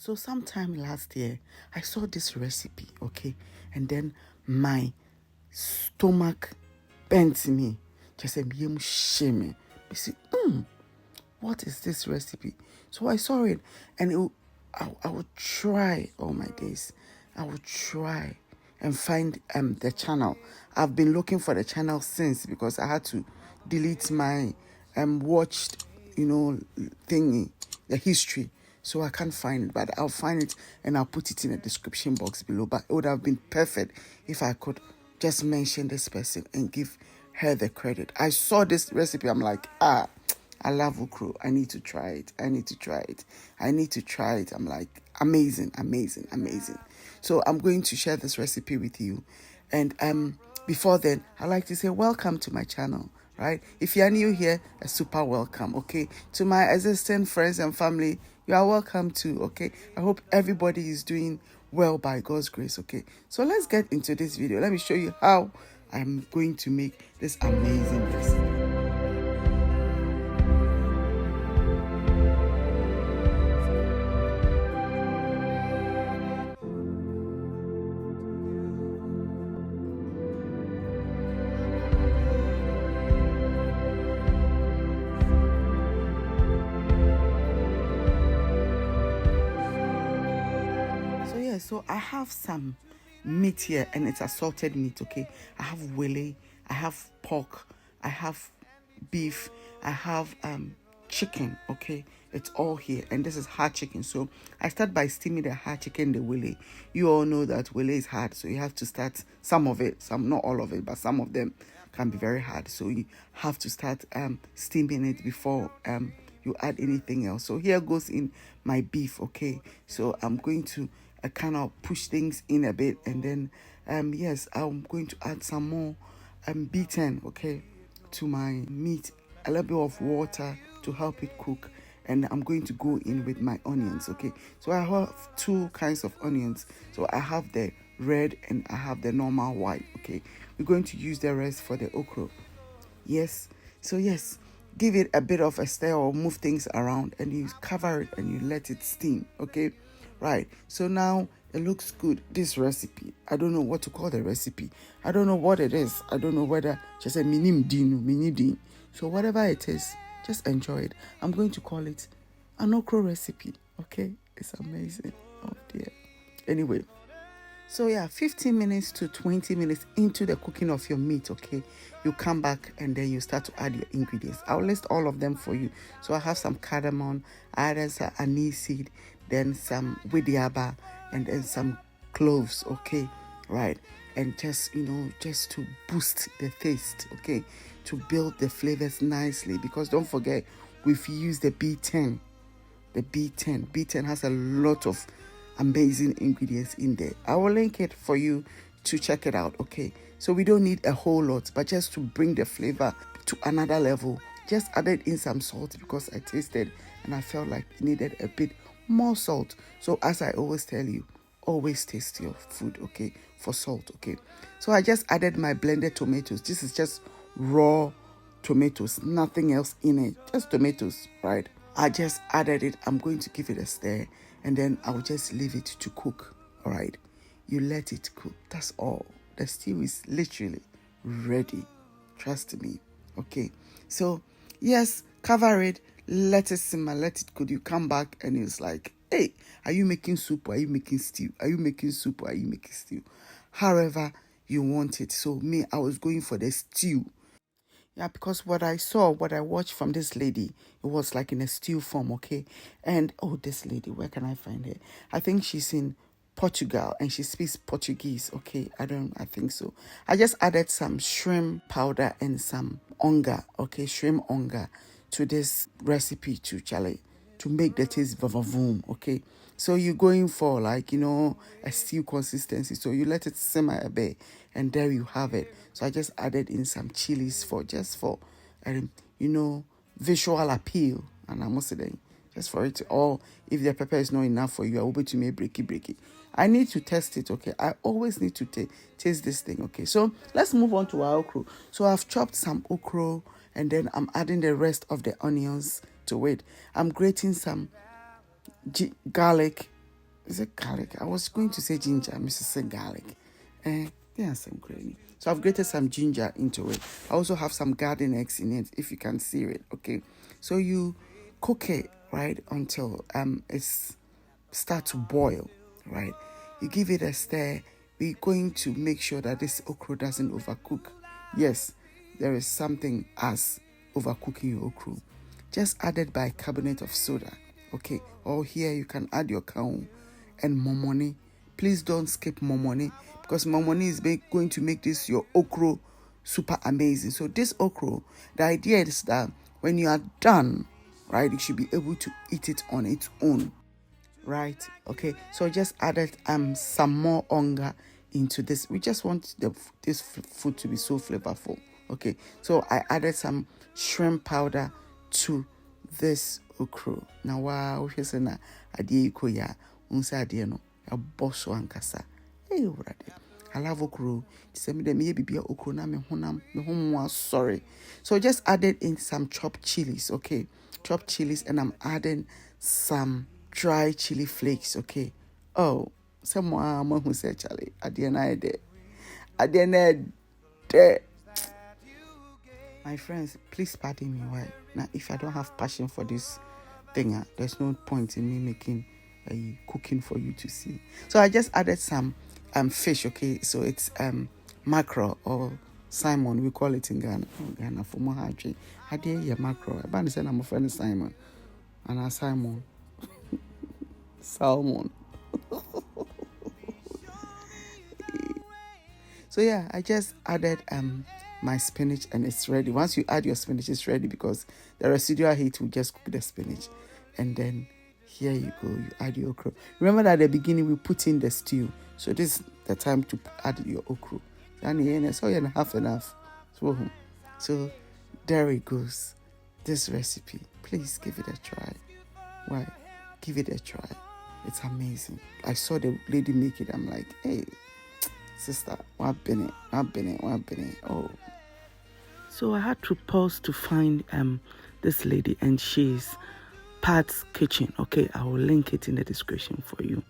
So sometime last year, I saw this recipe, okay? And then my stomach bent me. Just said, shame. I said, what is this recipe? So I saw it, and I would try all my days. I would try and find the channel. I've been looking for the channel since, because I had to delete my watched, thingy, the history. So I can't find it, but I'll find it and I'll put it in the description box below. But it would have been perfect if I could just mention this person and give her the credit. I saw this recipe. I'm like, I love Okro. I need to try it. I need to try it. I'm like, amazing. So I'm going to share this recipe with you. And before then, I'd like to say welcome to my channel, right? If you're new here, a super welcome, okay? To my existing friends and family, you are welcome too, okay? I hope everybody is doing well by God's grace, okay? So let's get into this video. Let me show you how I'm going to make this amazing recipe. So I have some meat here, and it's assorted meat, okay? I have wele, I have pork, I have beef, I have chicken, okay? It's all here, and this is hard chicken. So I start by steaming the hard chicken, the wele. You all know that wele is hard, so you have to start some of it, not all of it, but some of them can be very hard. So you have to start steaming it before you add anything else. So here goes in my beef, okay? So I'm going to kind of push things in a bit, and then yes, I'm going to add some more beaten, okay, to my meat, a little bit of water to help it cook, and I'm going to go in with my onions, okay? So I have two kinds of onions. So I have the red and I have the normal white, okay? We're going to use the rest for the okro. Yes, so yes, give it a bit of a stir or move things around, and you cover it and you let it steam, okay? Right, so now it looks good. This recipe, I don't know what to call the recipe. I don't know what it is. I don't know whether just a mini din. So whatever it is, just enjoy it. I'm going to call it an okro recipe, okay? It's amazing. Oh dear. Anyway, so yeah, 15 minutes to 20 minutes into the cooking of your meat, okay? You come back and then you start to add your ingredients. I'll list all of them for you. So I have some cardamon, I added some aniseed, then some wideaba, and then some cloves, okay? Right. And just, just to boost the taste, okay? To build the flavors nicely, because don't forget, we've used the B10. The B10. B10 has a lot of amazing ingredients in there. I will link it for you to check it out, okay? So we don't need a whole lot, but just to bring the flavor to another level, just added in some salt because I tasted and I felt like it needed a bit more salt. So as I always tell you, always taste your food, okay, for salt, okay? So I just added my blended tomatoes. This is just raw tomatoes, nothing else in it, just tomatoes, right? I just added it. I'm going to give it a stir, and then I'll just leave it to cook, all right? You let it cook, that's all. The stew is literally ready, trust me, okay? So yes, cover it, let it simmer, let it cook. You come back and it's like, hey, are you making soup or are you making stew? Are you making soup or are you making stew? However you want it. So me, I was going for the stew. Yeah, because what I watched from this lady, it was like in a stew form, okay? And, this lady, where can I find her? I think she's in Portugal and she speaks Portuguese, okay? I think so. I just added some shrimp powder and some onga, okay? Shrimp onga to this recipe too, Charlie, to make the taste vavavoom, okay? So you're going for like, a stew consistency. So you let it simmer a bit and there you have it. So I just added in some chilies for visual appeal. And I must say, just for it to all, if the pepper is not enough for you, I will be to make breaky. I need to test it, okay? I always need to taste this thing, okay? So let's move on to our okro. So I've chopped some okro and then I'm adding the rest of the onions to it. I'm grating some garlic is it garlic? I was going to say ginger, Mrs. Say garlic. Yeah, some gravy. So I've grated some ginger into it. I also have some garden eggs in it, if you can see it. Okay, so you cook it right until it's start to boil. Right, you give it a stir. We're going to make sure that this okra doesn't overcook. Yes, there is something as overcooking your okra. Just added bicarbonate of soda. Okay, or here you can add your cow and momoni. Please don't skip momoni, because momoni is going to make this your okra super amazing. So this okra, the idea is that when you are done, right, you should be able to eat it on its own. Right, okay, so just added some more onga into this. We just want this food to be so flavorful. Okay, so I added some shrimp powder to this okra. Now wow, here's an idea ya unsa idea no a boss ankasa. Hey, brother, I love okra. Send me the bibia okra na me honam me home. Sorry, so just added in some chopped chilies. Okay, chopped chilies, and I'm adding some dry chili flakes. Okay, oh, someone who said Charlie at the end there. My friends, please pardon me. Why now? If I don't have passion for this thing, there's no point in me making cooking for you to see. So I just added some fish. Okay, so it's mackerel or salmon, we call it in Ghana for more hygiene. I did your mackerel. I said I'm a friend Simon, and I salmon. So yeah, I just added my spinach, and it's ready. Once you add your spinach, it's ready, because the residual heat will just cook the spinach. And then here you go, you add your okra. Remember that at the beginning we put in the stew, so this is the time to add your okra. So half and half. So there it goes. This recipe, please give it a try. Why? Give it a try. It's amazing. I saw the lady make it. I'm like, hey, sister, what been it? Oh. So I had to pause to find this lady, and she's Pat's Kitchen. Okay, I will link it in the description for you.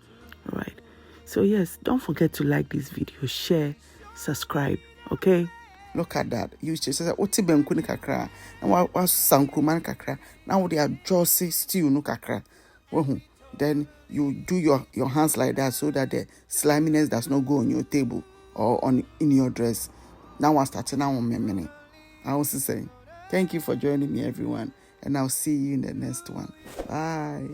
All right. So yes, don't forget to like this video, share, subscribe. Okay. Look at that. You just say, "Oti benkuni kakra." Now was sankruman kakra. Now they are juicy stew no kakra. Then you do your hands like that, so that the sliminess does not go on your table or in your dress. Now I'm starting now on my minute. I also say thank you for joining me, everyone, and I'll see you in the next one. Bye.